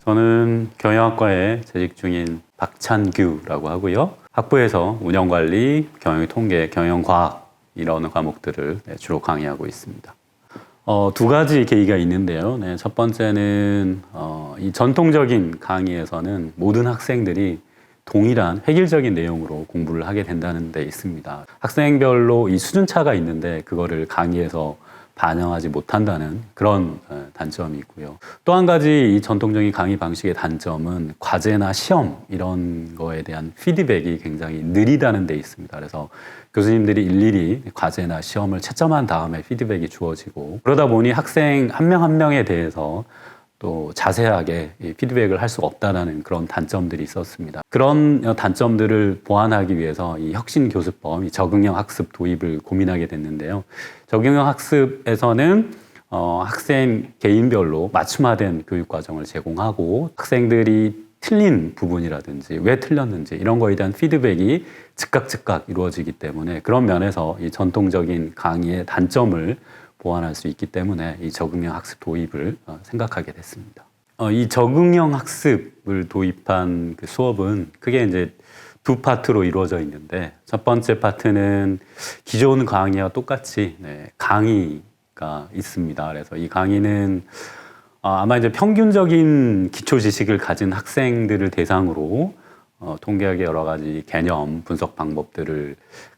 저는 경영학과에 재직 중인 박찬규라고 하고요. 학부에서 운영관리, 경영통계, 경영과학 이런 과목들을 주로 강의하고 있습니다. 두 가지 계기가 있는데요. 첫 번째는 이 전통적인 강의에서는 모든 학생들이 동일한 획일적인 내용으로 공부를 하게 된다는 데 있습니다. 학생별로 이 수준차가 있는데 그거를 강의에서 반영하지 못한다는 그런 단점이 있고요. 또 한 가지 이 전통적인 강의 방식의 단점은 과제나 시험 이런 거에 대한 피드백이 굉장히 느리다는 데 있습니다. 그래서 교수님들이 일일이 과제나 시험을 채점한 다음에 피드백이 주어지고 그러다 보니 학생 한 명 한 명에 대해서 또 자세하게 피드백을 할 수가 없다는 그런 단점들이 있었습니다. 그런 단점들을 보완하기 위해서 이 혁신교수법, 이 적응형 학습 도입을 고민하게 됐는데요. 적응형 학습에서는 학생 개인별로 맞춤화된 교육과정을 제공하고 학생들이 틀린 부분이라든지 왜 틀렸는지 이런 거에 대한 피드백이 즉각 이루어지기 때문에 그런 면에서 이 전통적인 강의의 단점을 보완할 수 있기 때문에 이 적응형 학습 도입을 생각하게 됐습니다. 이 적응형 학습을 도입한 그 수업은 크게 이제 두 파트로 이루어져 있는데 첫 번째 파트는 기존 강의와 똑같이 강의가 있습니다. 그래서 이 강의는 아마 이제 평균적인 기초 지식을 가진 학생들을 대상으로 통계학의 여러 가지 개념, 분석 방법들을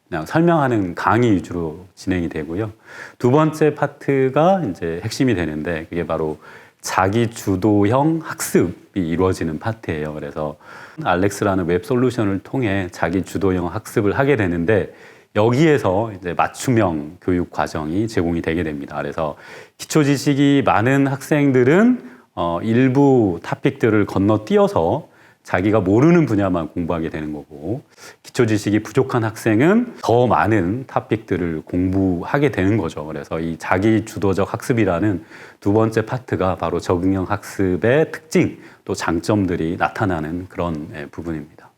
그냥 설명하는 강의 위주로 진행이 되고요. 두 번째 파트가 이제 핵심이 되는데 그게 바로 자기 주도형 학습이 이루어지는 파트예요. 그래서 알렉스라는 웹 솔루션을 통해 자기 주도형 학습을 하게 되는데 여기에서 이제 맞춤형 교육 과정이 제공이 되게 됩니다. 그래서 기초 지식이 많은 학생들은 일부 토픽들을 건너뛰어서 자기가 모르는 분야만 공부하게 되는 거고 기초 지식이 부족한 학생은 더 많은 토픽들을 공부하게 되는 거죠. 그래서 이 자기 주도적 학습이라는 두 번째 파트가 바로 적응형 학습의 특징 또 장점들이 나타나는 그런 부분입니다.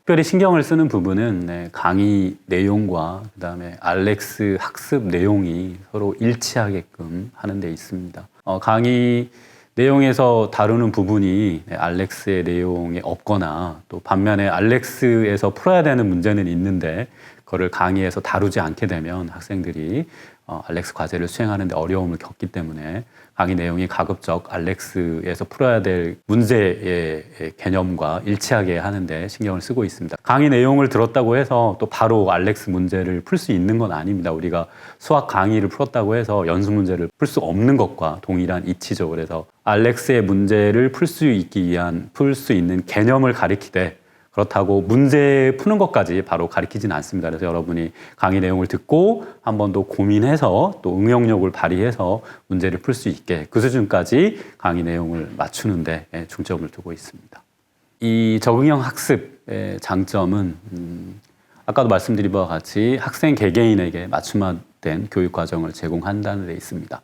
특별히 신경을 쓰는 부분은 강의 내용과 그다음에 알렉스 학습 내용이 서로 일치하게끔 하는 데 있습니다. 강의 내용에서 다루는 부분이 알렉스의 내용에 없거나 또 반면에 알렉스에서 풀어야 되는 문제는 있는데 그거를 강의에서 다루지 않게 되면 학생들이 알렉스 과제를 수행하는 데 어려움을 겪기 때문에 강의 내용이 가급적 알렉스에서 풀어야 될 문제의 개념과 일치하게 하는데 신경을 쓰고 있습니다. 강의 내용을 들었다고 해서 또 바로 알렉스 문제를 풀 수 있는 건 아닙니다. 우리가 수학 강의를 풀었다고 해서 연수 문제를 풀 수 없는 것과 동일한 이치죠. 그래서 알렉스의 문제를 풀 수 있는 개념을 가리키되 그렇다고 문제 푸는 것까지 바로 가리키지는 않습니다. 그래서 여러분이 강의 내용을 듣고 한 번 더 고민해서 또 응용력을 발휘해서 문제를 풀 수 있게 그 수준까지 강의 내용을 맞추는 데 중점을 두고 있습니다. 이 적응형 학습의 장점은 아까도 말씀드린 바와 같이 학생 개개인에게 맞춤화된 교육과정을 제공한다는 데 있습니다.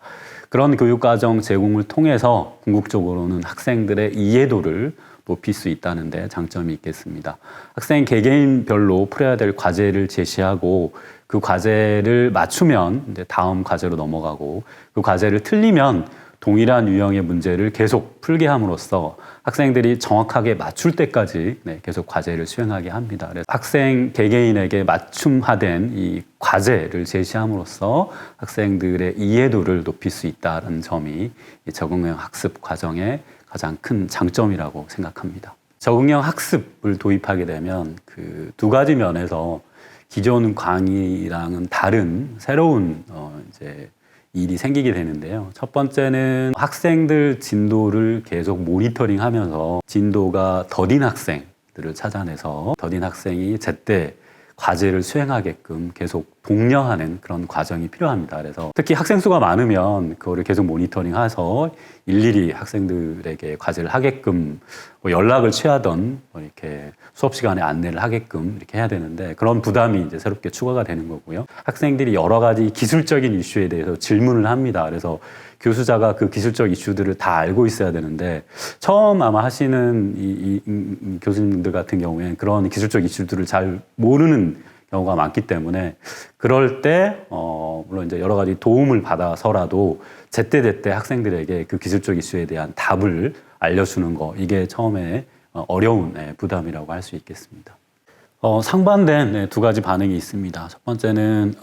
그런 교육과정 제공을 통해서 궁극적으로는 학생들의 이해도를 높일 수 있다는 데 장점이 있겠습니다. 학생 개개인별로 풀어야 될 과제를 제시하고 그 과제를 맞추면 이제 다음 과제로 넘어가고 그 과제를 틀리면 동일한 유형의 문제를 계속 풀게 함으로써 학생들이 정확하게 맞출 때까지 계속 과제를 수행하게 합니다. 그래서 학생 개개인에게 맞춤화된 이 과제를 제시함으로써 학생들의 이해도를 높일 수 있다는 점이 이 적응형 학습 과정의 가장 큰 장점이라고 생각합니다. 적응형 학습을 도입하게 되면 그 두 가지 면에서 기존 강의랑은 다른 새로운 이제 일이 생기게 되는데요. 첫 번째는 학생들 진도를 계속 모니터링하면서 진도가 더딘 학생들을 찾아내서 더딘 학생이 제때 과제를 수행하게끔 계속 독려하는 그런 과정이 필요합니다. 그래서 특히 학생 수가 많으면 그거를 계속 모니터링해서 일일이 학생들에게 과제를 하게끔 뭐 연락을 취하던 뭐 이렇게 수업 시간에 안내를 하게끔 이렇게 해야 되는데 그런 부담이 이제 새롭게 추가가 되는 거고요. 학생들이 여러 가지 기술적인 이슈에 대해서 질문을 합니다. 그래서 교수자가 그 기술적 이슈들을 다 알고 있어야 되는데 처음 아마 하시는 이 교수님들 같은 경우에는 그런 기술적 이슈들을 잘 모르는 경우가 많기 때문에 그럴 때 물론 이제 여러 가지 도움을 받아서라도 제때제때 학생들에게 그 기술적 이슈에 대한 답을 알려주는 거, 이게 처음에 어려운 부담이라고 할 수 있겠습니다. 상반된 두 가지 반응이 있습니다. 첫 번째는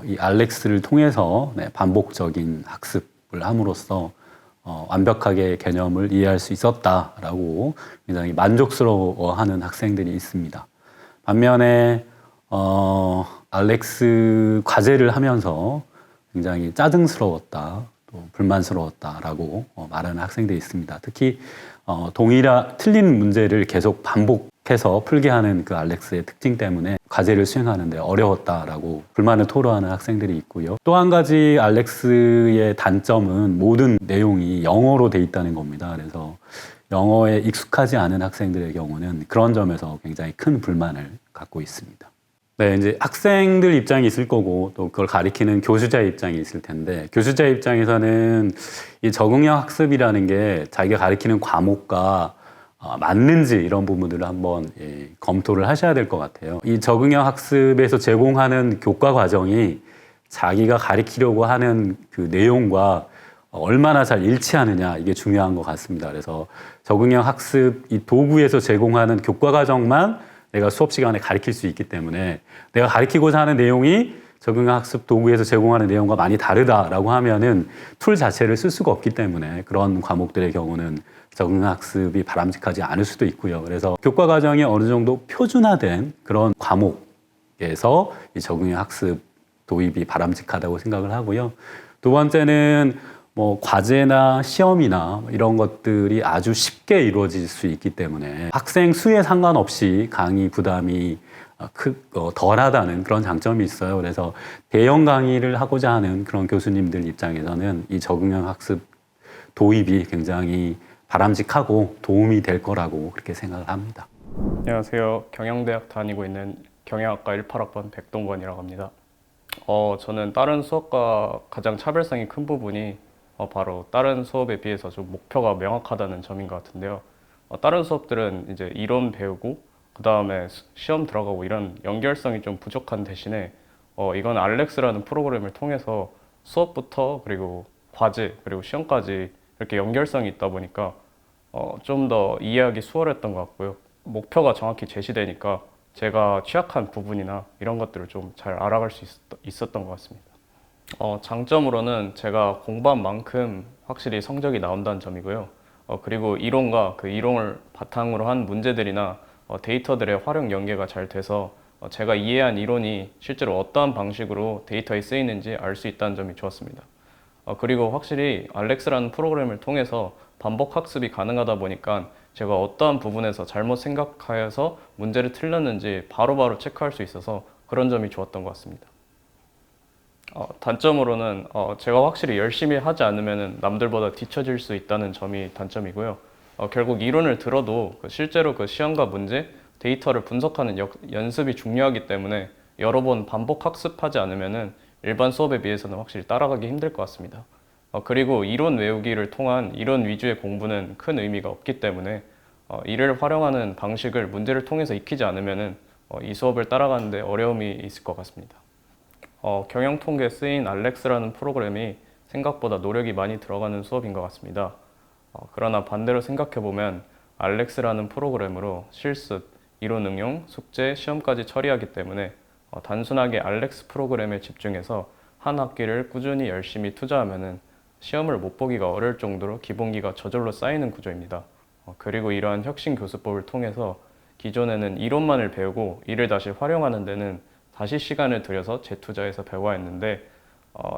이 알렉스를 통해서 반복적인 학습을 함으로써 완벽하게 개념을 이해할 수 있었다라고 굉장히 만족스러워하는 학생들이 있습니다. 반면에 알렉스 과제를 하면서 굉장히 짜증스러웠다, 또 불만스러웠다라고 말하는 학생들이 있습니다. 특히 틀린 문제를 계속 반복해서 풀게 하는 그 알렉스의 특징 때문에 과제를 수행하는데 어려웠다라고 불만을 토로하는 학생들이 있고요. 또 한 가지 알렉스의 단점은 모든 내용이 영어로 돼 있다는 겁니다. 그래서 영어에 익숙하지 않은 학생들의 경우는 그런 점에서 굉장히 큰 불만을 갖고 있습니다. 네, 이제 학생들 입장이 있을 거고 또 그걸 가리키는 교수자의 입장이 있을 텐데, 교수자 입장에서는 이 적응형 학습이라는 게 자기가 가리키는 과목과 맞는지 이런 부분들을 한번 검토를 하셔야 될 것 같아요. 이 적응형 학습에서 제공하는 교과 과정이 자기가 가리키려고 하는 그 내용과 얼마나 잘 일치하느냐, 이게 중요한 것 같습니다. 그래서 적응형 학습 이 도구에서 제공하는 교과 과정만 내가 수업 시간에 가르칠 수 있기 때문에 내가 가르치고자 하는 내용이 적응형 학습 도구에서 제공하는 내용과 많이 다르다라고 하면은 툴 자체를 쓸 수가 없기 때문에 그런 과목들의 경우는 적응형 학습이 바람직하지 않을 수도 있고요. 그래서 교과 과정이 어느 정도 표준화된 그런 과목에서 이 적응형 학습 도입이 바람직하다고 생각을 하고요. 두 번째는 과제나 시험이나 이런 것들이 아주 쉽게 이루어질 수 있기 때문에 학생 수에 상관없이 강의 부담이 덜하다는 그런 장점이 있어요. 그래서 대형 강의를 하고자 하는 그런 교수님들 입장에서는 이 적응형 학습 도입이 굉장히 바람직하고 도움이 될 거라고 그렇게 생각을 합니다. 안녕하세요. 경영대학 다니고 있는 경영학과 18학번 백동건이라고 합니다. 저는 다른 수업과 가장 차별성이 큰 부분이 바로 다른 수업에 비해서 좀 목표가 명확하다는 점인 것 같은데요. 다른 수업들은 이제 이론 배우고 그 다음에 시험 들어가고 이런 연결성이 좀 부족한 대신에 이건 알렉스라는 프로그램을 통해서 수업부터 그리고 과제 그리고 시험까지 이렇게 연결성이 있다 보니까 좀 더 이해하기 수월했던 것 같고요. 목표가 정확히 제시되니까 제가 취약한 부분이나 이런 것들을 좀 잘 알아갈 수 있었던 것 같습니다. 장점으로는 제가 공부한 만큼 확실히 성적이 나온다는 점이고요. 그리고 이론과 그 이론을 바탕으로 한 문제들이나 데이터들의 활용 연계가 잘 돼서 제가 이해한 이론이 실제로 어떠한 방식으로 데이터에 쓰이는지 알 수 있다는 점이 좋았습니다. 그리고 확실히 알렉스라는 프로그램을 통해서 반복 학습이 가능하다 보니까 제가 어떠한 부분에서 잘못 생각하여서 문제를 틀렸는지 바로바로 체크할 수 있어서 그런 점이 좋았던 것 같습니다. 단점으로는 제가 확실히 열심히 하지 않으면 남들보다 뒤처질 수 있다는 점이 단점이고요. 결국 이론을 들어도 실제로 그 시험과 문제, 데이터를 분석하는 연습이 중요하기 때문에 여러 번 반복 학습하지 않으면 일반 수업에 비해서는 확실히 따라가기 힘들 것 같습니다. 그리고 이론 외우기를 통한 이론 위주의 공부는 큰 의미가 없기 때문에 이를 활용하는 방식을 문제를 통해서 익히지 않으면 이 수업을 따라가는 데 어려움이 있을 것 같습니다. 경영통계에 쓰인 알렉스라는 프로그램이 생각보다 노력이 많이 들어가는 수업인 것 같습니다. 그러나 반대로 생각해보면 알렉스라는 프로그램으로 실습, 이론 응용, 숙제, 시험까지 처리하기 때문에 단순하게 알렉스 프로그램에 집중해서 한 학기를 꾸준히 열심히 투자하면 시험을 못 보기가 어려울 정도로 기본기가 저절로 쌓이는 구조입니다. 그리고 이러한 혁신 교수법을 통해서 기존에는 이론만을 배우고 이를 다시 활용하는 데는 다시 시간을 들여서 재투자해서 배워야 했는데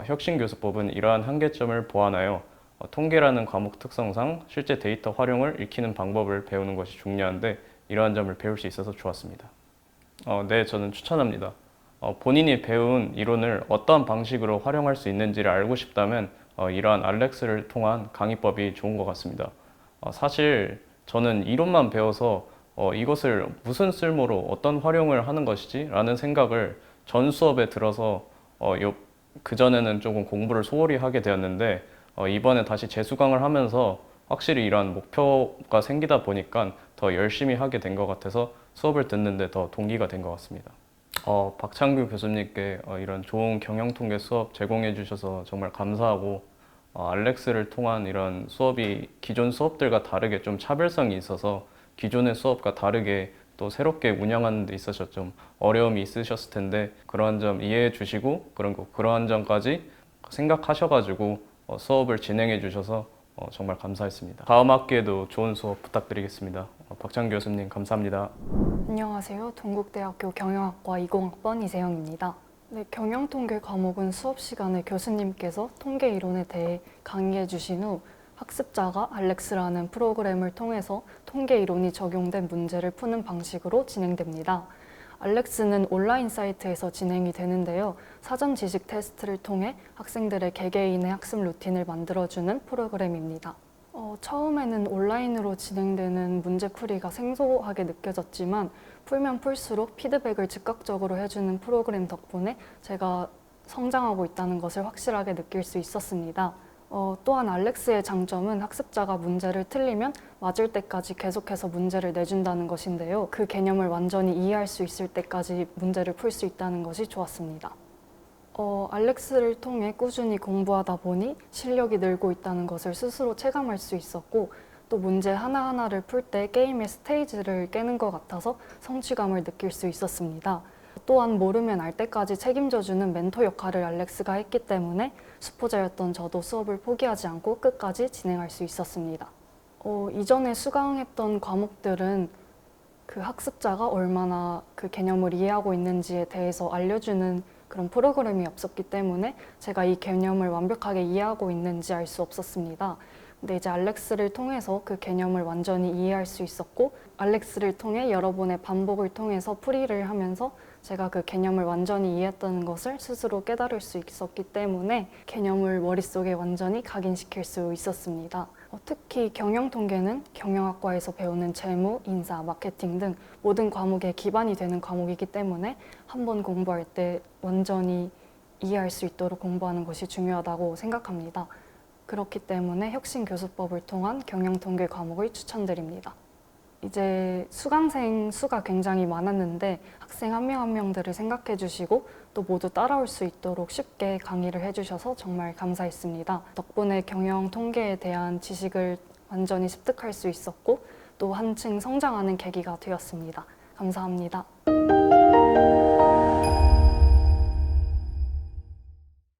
혁신 교수법은 이러한 한계점을 보완하여 통계라는 과목 특성상 실제 데이터 활용을 익히는 방법을 배우는 것이 중요한데 이러한 점을 배울 수 있어서 좋았습니다. 네, 저는 추천합니다. 본인이 배운 이론을 어떠한 방식으로 활용할 수 있는지를 알고 싶다면 이러한 알렉스를 통한 강의법이 좋은 것 같습니다. 사실 저는 이론만 배워서 이것을 무슨 쓸모로 어떤 활용을 하는 것이지? 라는 생각을 전 수업에 들어서 그전에는 조금 공부를 소홀히 하게 되었는데 이번에 다시 재수강을 하면서 확실히 이러한 목표가 생기다 보니까 더 열심히 하게 된 것 같아서 수업을 듣는데 더 동기가 된 것 같습니다. 박창규 교수님께 이런 좋은 경영통계 수업 제공해 주셔서 정말 감사하고 알렉스를 통한 이런 수업이 기존 수업들과 다르게 좀 차별성이 있어서 기존의 수업과 다르게 또 새롭게 운영하는 데 있어서 좀 어려움이 있으셨을 텐데 그러한 점 이해해 주시고 그러한 점까지 생각하셔가지고 수업을 진행해 주셔서 정말 감사했습니다. 다음 학기에도 좋은 수업 부탁드리겠습니다. 박창규 교수님 감사합니다. 안녕하세요. 동국대학교 경영학과 20학번 이세영입니다. 네, 경영통계 과목은 수업 시간에 교수님께서 통계 이론에 대해 강의해 주신 후 학습자가 알렉스라는 프로그램을 통해서 통계 이론이 적용된 문제를 푸는 방식으로 진행됩니다. 알렉스는 온라인 사이트에서 진행이 되는데요. 사전 지식 테스트를 통해 학생들의 개개인의 학습 루틴을 만들어주는 프로그램입니다. 처음에는 온라인으로 진행되는 문제풀이가 생소하게 느껴졌지만 풀면 풀수록 피드백을 즉각적으로 해주는 프로그램 덕분에 제가 성장하고 있다는 것을 확실하게 느낄 수 있었습니다. 또한 알렉스의 장점은 학습자가 문제를 틀리면 맞을 때까지 계속해서 문제를 내준다는 것인데요. 그 개념을 완전히 이해할 수 있을 때까지 문제를 풀 수 있다는 것이 좋았습니다. 알렉스를 통해 꾸준히 공부하다 보니 실력이 늘고 있다는 것을 스스로 체감할 수 있었고 또 문제 하나하나를 풀 때 게임의 스테이지를 깨는 것 같아서 성취감을 느낄 수 있었습니다. 또한 모르면 알 때까지 책임져주는 멘토 역할을 알렉스가 했기 때문에 수포자였던 저도 수업을 포기하지 않고 끝까지 진행할 수 있었습니다. 이전에 수강했던 과목들은 그 학습자가 얼마나 그 개념을 이해하고 있는지에 대해서 알려주는 그런 프로그램이 없었기 때문에 제가 이 개념을 완벽하게 이해하고 있는지 알 수 없었습니다. 근데 이제 알렉스를 통해서 그 개념을 완전히 이해할 수 있었고 알렉스를 통해 여러 번의 반복을 통해서 풀이를 하면서 제가 그 개념을 완전히 이해했다는 것을 스스로 깨달을 수 있었기 때문에 개념을 머릿속에 완전히 각인시킬 수 있었습니다. 특히 경영통계는 경영학과에서 배우는 재무, 인사, 마케팅 등 모든 과목의 기반이 되는 과목이기 때문에 한번 공부할 때 완전히 이해할 수 있도록 공부하는 것이 중요하다고 생각합니다. 그렇기 때문에 혁신교수법을 통한 경영통계 과목을 추천드립니다. 이제 수강생 수가 굉장히 많았는데 학생 한 명 한 명들을 생각해 주시고 또 모두 따라올 수 있도록 쉽게 강의를 해주셔서 정말 감사했습니다. 덕분에 경영 통계에 대한 지식을 완전히 습득할 수 있었고 또 한층 성장하는 계기가 되었습니다. 감사합니다.